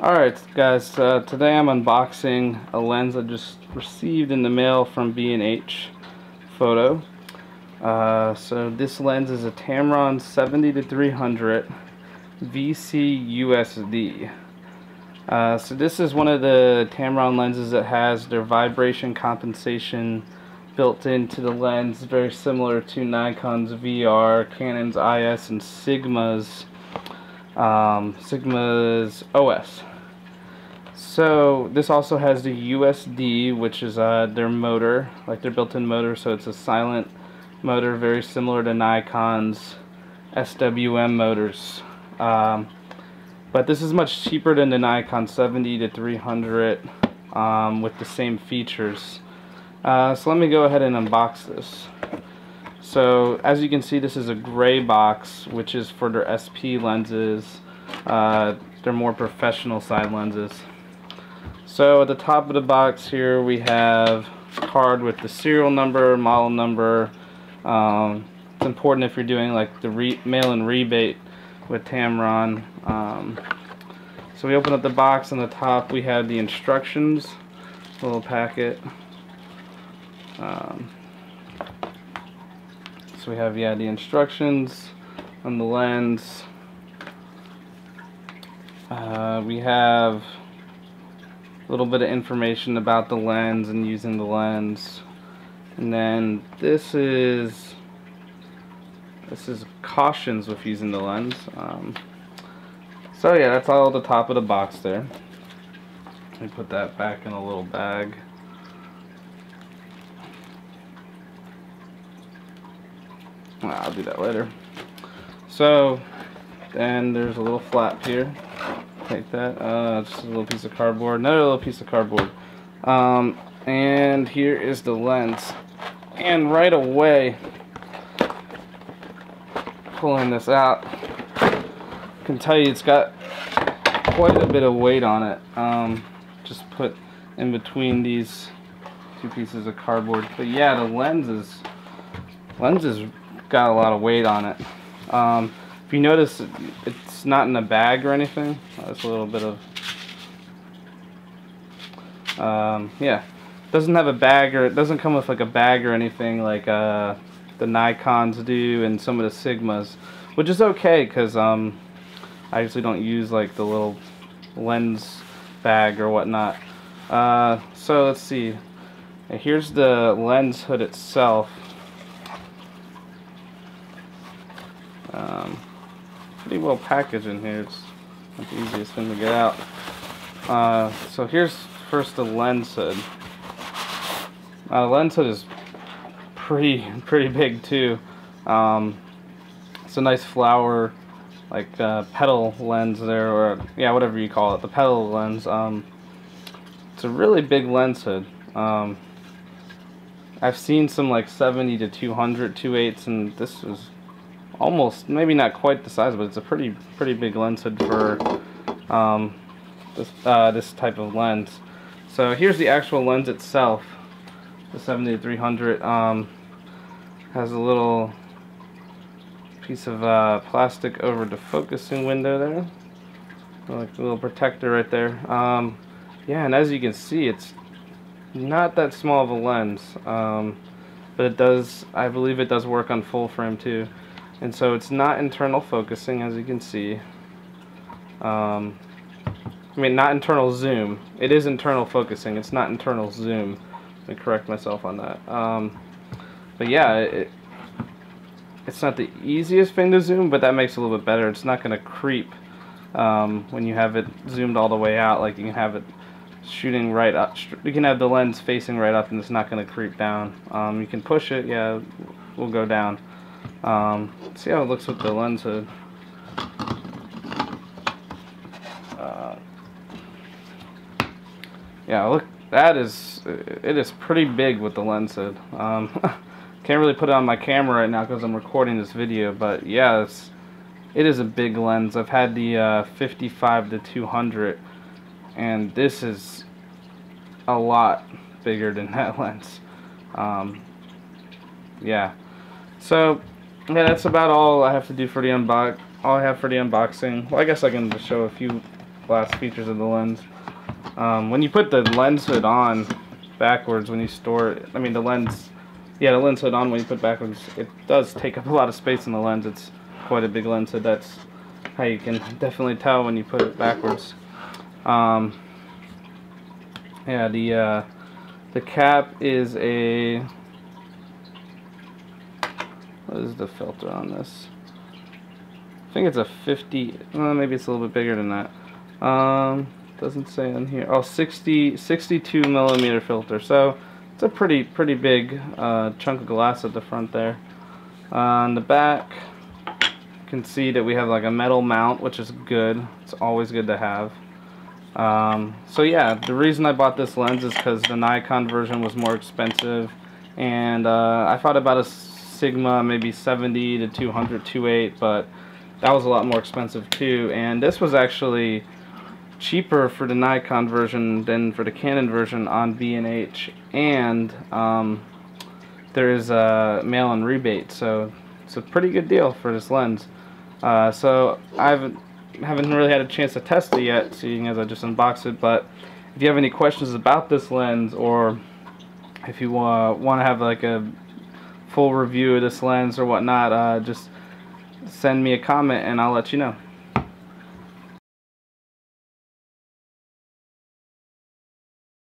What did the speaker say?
Alright guys, today I'm unboxing a lens I just received in the mail from B&H Photo. So this lens is a Tamron 70-300 VC USD. So this is one of the Tamron lenses that has their vibration compensation built into the lens, very similar to Nikon's VR, Canon's IS, and Sigma's OS. So this also has the USD, which is their motor, like their built-in motor. So it's a silent motor, very similar to Nikon's SWM motors. But this is much cheaper than the Nikon 70-300 with the same features. So let me go ahead and unbox this. So as you can see, this is a gray box, which is for their SP lenses. They're more professional side lenses. So at the top of the box here we have a card with the serial number, model number. It's important if you're doing like the mail-in rebate with Tamron. So we open up the box. On the top we have the instructions, a little packet. So we have the instructions on the lens. We have a little bit of information about the lens and using the lens, and then this is cautions with using the lens. So yeah, that's all at the top of the box there. Let me put that back in a little bag. I'll do that later. So then there's a little flap here. Take that. Just a little piece of cardboard. Another little piece of cardboard. And here is the lens. And right away, pulling this out, I can tell you it's got quite a bit of weight on it. Just put in between these two pieces of cardboard. But yeah, the lens is got a lot of weight on it. If you notice, it's not in a bag or anything. That's a little bit of yeah, it doesn't have a bag, or it doesn't come with like a bag or anything like the Nikons do and some of the Sigmas, which is okay because I usually don't use like the little lens bag or whatnot. So let's see. Here's the lens hood itself. Pretty well packaged in here. It's not the easiest thing to get out. So here's first the lens hood. The lens hood is pretty big too. It's a nice flower, like petal lens there, or yeah, whatever you call it, the petal lens. It's a really big lens hood. I've seen some like 70-200 2.8s, and this is almost, maybe not quite the size, but it's a pretty big lens hood for this type of lens. So here's the actual lens itself. The 70-300 has a little piece of plastic over the focusing window there, like a little protector right there. Yeah, and as you can see, it's not that small of a lens, but it does, I believe it does work on full frame too. And so it's not internal focusing, as you can see. I mean, not internal zoom. It is internal focusing. It's not internal zoom. Let me correct myself on that. But yeah, it's not the easiest thing to zoom, but that makes it a little bit better. It's not going to creep when you have it zoomed all the way out. Like you can have it shooting right up. You can have the lens facing right up, and it's not going to creep down. You can push it. Yeah, it will go down. See how it looks with the lens hood. Yeah, look, it is pretty big with the lens hood. Can't really put it on my camera right now because I'm recording this video, but yeah, it is a big lens. I've had the 55-200, and this is a lot bigger than that lens. Yeah, so yeah, that's about all I have to do for the unboxing. Well, I guess I can just show a few glass features of the lens. When you put the lens hood on backwards, when you store it, I mean the lens hood on when you put it backwards, it does take up a lot of space in the lens. It's quite a big lens hood. That's how you can definitely tell when you put it backwards. Yeah, the cap is a, what is the filter on this? I think it's a 50, well, maybe it's a little bit bigger than that. Doesn't say on here. Oh, 62 millimeter filter. So it's a pretty big chunk of glass at the front there. On the back, you can see that we have like a metal mount, which is good. It's always good to have. So yeah, the reason I bought this lens is because the Nikon version was more expensive, and I thought about a Sigma maybe 70 to 200 2.8, but that was a lot more expensive too. And this was actually cheaper for the Nikon version than for the Canon version on B&H, and there is a mail-in rebate, so it's a pretty good deal for this lens. So I haven't really had a chance to test it yet, seeing as I just unboxed it, but if you have any questions about this lens, or if you want to have like a full review of this lens or whatnot, just send me a comment and I'll let you know.